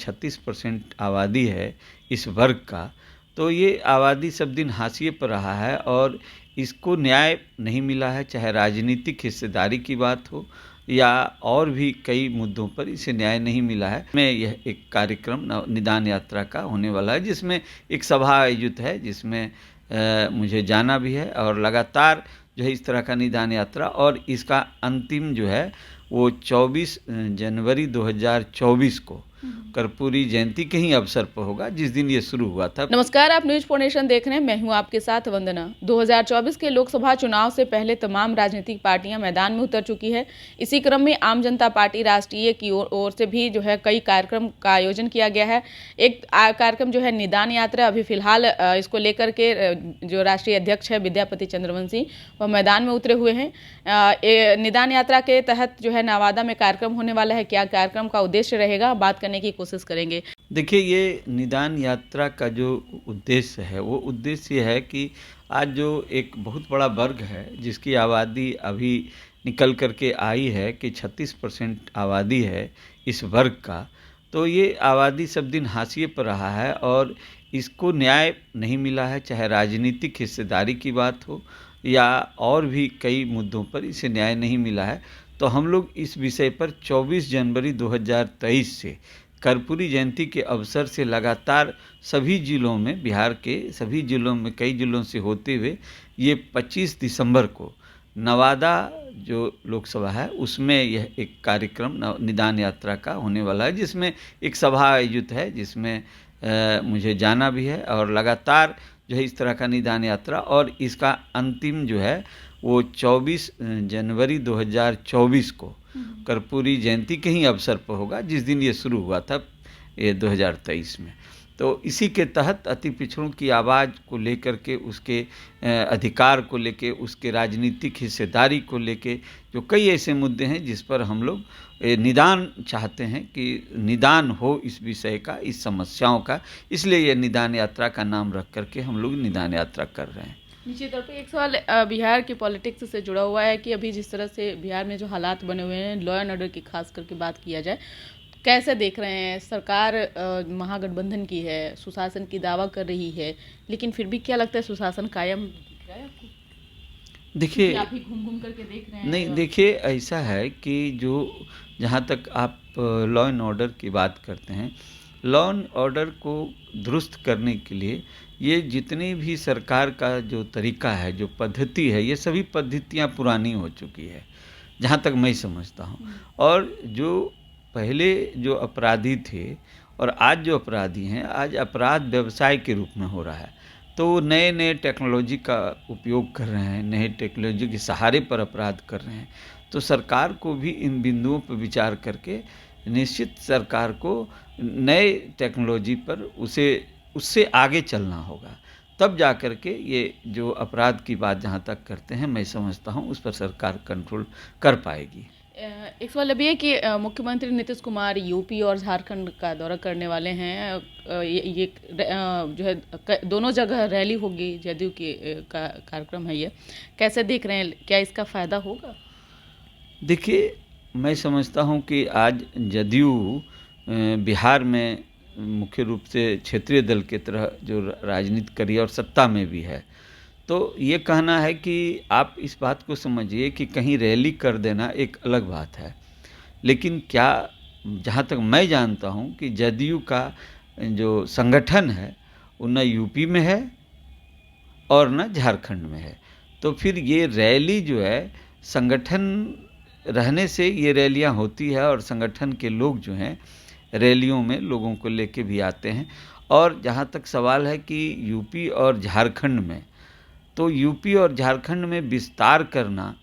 36% आबादी है इस वर्ग का, तो ये आबादी सब दिन हाशिए पर रहा है और इसको न्याय नहीं मिला है, चाहे राजनीतिक हिस्सेदारी की बात हो या और भी कई मुद्दों पर इसे न्याय नहीं मिला है। मैं यह एक कार्यक्रम निदान यात्रा का होने वाला है, जिसमें एक सभा आयोजित है, जिसमें मुझे जाना भी है और लगातार जो है इस तरह का निदान यात्रा, और इसका अंतिम जो है वो 24 जनवरी 2024 को कर्पूरी जयंती के ही अवसर पर होगा, जिस दिन ये शुरू हुआ था। नमस्कार, आप न्यूज फॉर नेशन देख रहे हैं। मैं हूं आपके साथ वंदना। 2024 के लोकसभा चुनाव से पहले तमाम राजनीतिक पार्टियां मैदान में उतर चुकी है। इसी क्रम में आम जनता पार्टी राष्ट्रीय की ओर से भी जो है कई कार्यक्रम का आयोजन किया गया है। एक कार्यक्रम जो है निदान यात्रा, अभी फिलहाल इसको लेकर के जो राष्ट्रीय अध्यक्ष है विद्यापति चंद्रवंशी, वह मैदान में उतरे हुए हैं। निदान यात्रा के तहत जो है नवादा में कार्यक्रम होने वाला है। क्या कार्यक्रम का उद्देश्य रहेगा, बात करने की कोशिश करेंगे। देखिए, ये निदान यात्रा का जो उद्देश्य है वो उद्देश्य है कि आज जो एक बहुत बड़ा वर्ग है जिसकी आबादी अभी निकल कर के आई है कि 36% आबादी है इस वर्ग का, तो ये आबादी सब दिन हाशिए पर रहा है और इसको न्याय नहीं मिला है, चाहे राजनीतिक हिस्सेदारी की बात हो या और भी कई मुद्दों पर इसे न्याय नहीं मिला है। तो हम लोग इस विषय पर 24 जनवरी 2023 से कर्पूरी जयंती के अवसर से लगातार सभी जिलों में, बिहार के सभी जिलों में, कई जिलों से होते हुए ये 25 दिसंबर को नवादा जो लोकसभा है उसमें यह एक कार्यक्रम निदान यात्रा का होने वाला है, जिसमें एक सभा आयोजित है, जिसमें मुझे जाना भी है और लगातार जो है इस तरह का निदान यात्रा, और इसका अंतिम जो है वो 24 जनवरी 2024 को कर्पूरी जयंती के ही अवसर पर होगा, जिस दिन ये शुरू हुआ था ये 2023 में। तो इसी के तहत अति पिछड़ों की आवाज़ को लेकर के, उसके अधिकार को लेके, उसके राजनीतिक हिस्सेदारी को लेके जो कई ऐसे मुद्दे हैं जिस पर हम लोग निदान चाहते हैं कि निदान हो इस विषय का, इस समस्याओं का, इसलिए ये निदान यात्रा का नाम रख करके हम लोग निदान यात्रा कर रहे हैं। निश्चित तौर पे एक सवाल बिहार की पॉलिटिक्स से जुड़ा हुआ है कि अभी जिस तरह से बिहार में जो हालात बने हुए हैं, लॉ एंड ऑर्डर की खास करके बात किया जाए, कैसे देख रहे हैं? सरकार महागठबंधन की है, सुशासन की दावा कर रही है, लेकिन फिर भी क्या लगता है सुशासन कायम दिख रहा है आपको? देखिए, आप ही घूम घूम करके देख रहे हैं। नहीं, देखिए ऐसा है कि जो जहाँ तक आप लॉ एंड ऑर्डर की बात करते हैं, लॉ एंड ऑर्डर को दुरुस्त करने के लिए ये जितनी भी सरकार का जो तरीका है, जो पद्धति है, ये सभी पद्धतियाँ पुरानी हो चुकी है, जहाँ तक मैं समझता हूँ। और जो पहले जो अपराधी थे और आज जो अपराधी हैं, आज अपराध व्यवसाय के रूप में हो रहा है। तो वो नए नए टेक्नोलॉजी का उपयोग कर रहे हैं, नए टेक्नोलॉजी के सहारे पर अपराध कर रहे हैं। तो सरकार को भी इन बिंदुओं पर विचार करके निश्चित सरकार को नए टेक्नोलॉजी पर उससे आगे चलना होगा, तब जा कर के ये जो अपराध की बात जहाँ तक करते हैं, मैं समझता हूँ उस पर सरकार कंट्रोल कर पाएगी। एक सवाल अभी है कि मुख्यमंत्री नीतीश कुमार यूपी और झारखंड का दौरा करने वाले हैं। ये जो है दोनों जगह रैली होगी, जदयू की का कार्यक्रम है। ये कैसे देख रहे हैं, क्या इसका फ़ायदा होगा? देखिए, मैं समझता हूँ कि आज जदयू बिहार में मुख्य रूप से क्षेत्रीय दल के तरह जो राजनीति करी और सत्ता में भी है, तो ये कहना है कि आप इस बात को समझिए कि कहीं रैली कर देना एक अलग बात है, लेकिन क्या, जहाँ तक मैं जानता हूँ कि जदयू का जो संगठन है वो न यूपी में है और न झारखंड में है। तो फिर ये रैली जो है, संगठन रहने से ये रैलियाँ होती है और संगठन के लोग जो हैं रैलियों में लोगों को लेके भी आते हैं। और जहाँ तक सवाल है कि यूपी और झारखंड में, तो यूपी और झारखंड में विस्तार करना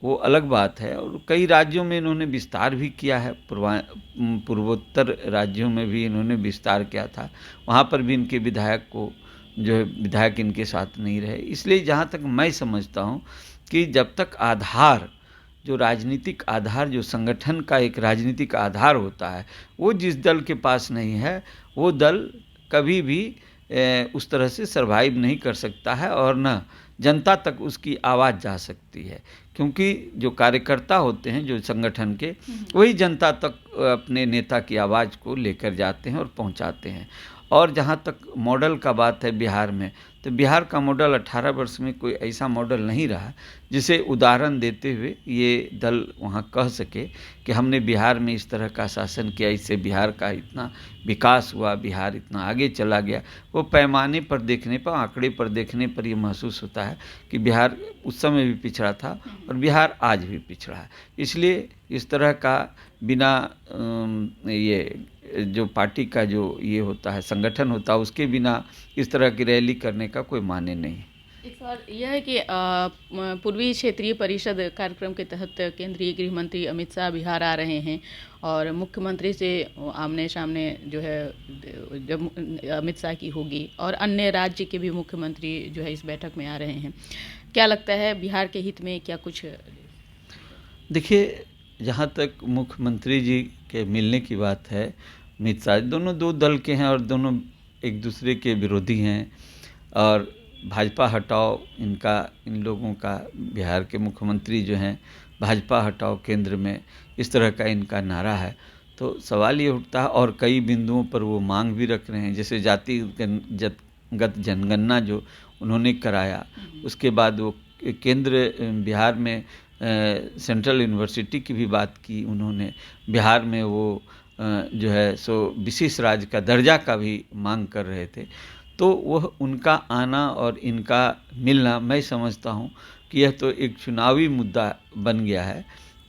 वो अलग बात है, और कई राज्यों में इन्होंने विस्तार भी किया है। पूर्वोत्तर राज्यों में भी इन्होंने विस्तार किया था, वहाँ पर भी इनके विधायक को जो है विधायक इनके साथ नहीं रहे। इसलिए जहाँ तक मैं समझता हूँ कि जब तक आधार, जो राजनीतिक आधार, जो संगठन का एक राजनीतिक आधार होता है, वो जिस दल के पास नहीं है, वो दल कभी भी उस तरह से सर्वाइव नहीं कर सकता है और न जनता तक उसकी आवाज़ जा सकती है, क्योंकि जो कार्यकर्ता होते हैं जो संगठन के, वही जनता तक अपने नेता की आवाज़ को लेकर जाते हैं और पहुंचाते हैं। और जहां तक मॉडल का बात है बिहार में, तो बिहार का मॉडल 18 वर्ष में कोई ऐसा मॉडल नहीं रहा जिसे उदाहरण देते हुए ये दल वहाँ कह सके कि हमने बिहार में इस तरह का शासन किया, इससे बिहार का इतना विकास हुआ, बिहार इतना आगे चला गया। वो पैमाने पर देखने पर, आंकड़े पर देखने पर ये महसूस होता है कि बिहार उस समय भी पिछड़ा था और बिहार आज भी पिछड़ा है। इसलिए इस तरह का बिना ये जो पार्टी का जो ये होता है, संगठन होता है, उसके बिना इस तरह की रैली करने का कोई माने नहीं। एक सवाल यह है कि पूर्वी क्षेत्रीय परिषद कार्यक्रम के तहत केंद्रीय गृह मंत्री अमित शाह बिहार आ रहे हैं और मुख्यमंत्री से आमने सामने जो है जब अमित शाह की होगी और अन्य राज्य के भी मुख्यमंत्री जो है इस बैठक में आ रहे हैं, क्या लगता है बिहार के हित में क्या कुछ? देखिए, जहाँ तक मुख्यमंत्री जी के मिलने की बात है, अमित शाह दोनों दो दल के हैं और दोनों एक दूसरे के विरोधी हैं। और भाजपा हटाओ इन लोगों का, बिहार के मुख्यमंत्री जो हैं, भाजपा हटाओ केंद्र में, इस तरह का इनका नारा है। तो सवाल ये उठता है, और कई बिंदुओं पर वो मांग भी रख रहे हैं, जैसे जातिगत जनगणना जो उन्होंने कराया, उसके बाद वो केंद्र बिहार में सेंट्रल यूनिवर्सिटी की भी बात की उन्होंने, बिहार में वो जो है सो विशेष राज्य का दर्जा का भी मांग कर रहे थे। तो वह उनका आना और इनका मिलना, मैं समझता हूँ कि यह तो एक चुनावी मुद्दा बन गया है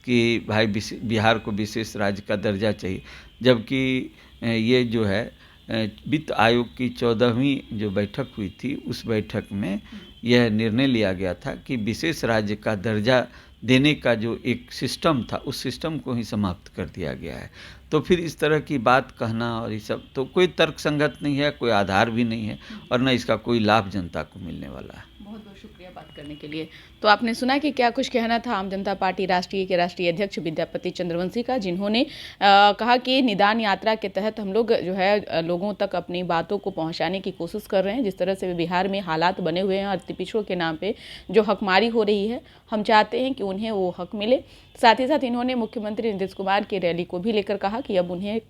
कि भाई बिहार को विशेष राज्य का दर्जा चाहिए, जबकि ये जो है वित्त आयोग की 14वीं जो बैठक हुई थी, उस बैठक में यह निर्णय लिया गया था कि विशेष राज्य का दर्जा देने का जो एक सिस्टम था, उस सिस्टम को ही समाप्त कर दिया गया है। तो फिर इस तरह की बात कहना और ये सब तो कोई तर्कसंगत नहीं है, कोई आधार भी नहीं है, और न इसका कोई लाभ जनता को मिलने वाला है। बहुत बहुत शुक्रिया बात करने के लिए। तो आपने सुना कि क्या कुछ कहना था आम जनता पार्टी राष्ट्रीय के राष्ट्रीय अध्यक्ष विद्यापति चंद्रवंशी का, जिन्होंने कहा कि निदान यात्रा के तहत हम लोग जो है लोगों तक अपनी बातों को पहुंचाने की कोशिश कर रहे हैं। जिस तरह से बिहार में हालात बने हुए हैं और अति पिछड़ों के नाम पे जो हकमारी हो रही है, हम चाहते हैं कि उन्हें वो हक मिले। साथ ही साथ इन्होंने मुख्यमंत्री नीतीश कुमार की रैली को भी लेकर कहा कि अब उन्हें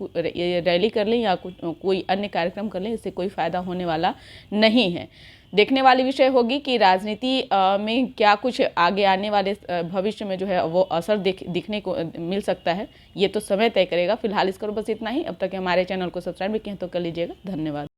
रैली कर लें या कोई अन्य कार्यक्रम कर लें, इससे कोई फायदा होने वाला नहीं है। देखने वाली विषय होगी कि राजनीति में क्या कुछ आगे आने वाले भविष्य में जो है वो असर दिखने को मिल सकता है, ये तो समय तय करेगा। फिलहाल इस करो बस इतना ही। अब तक हमारे चैनल को सब्सक्राइब भी किया तो कर लीजिएगा। धन्यवाद।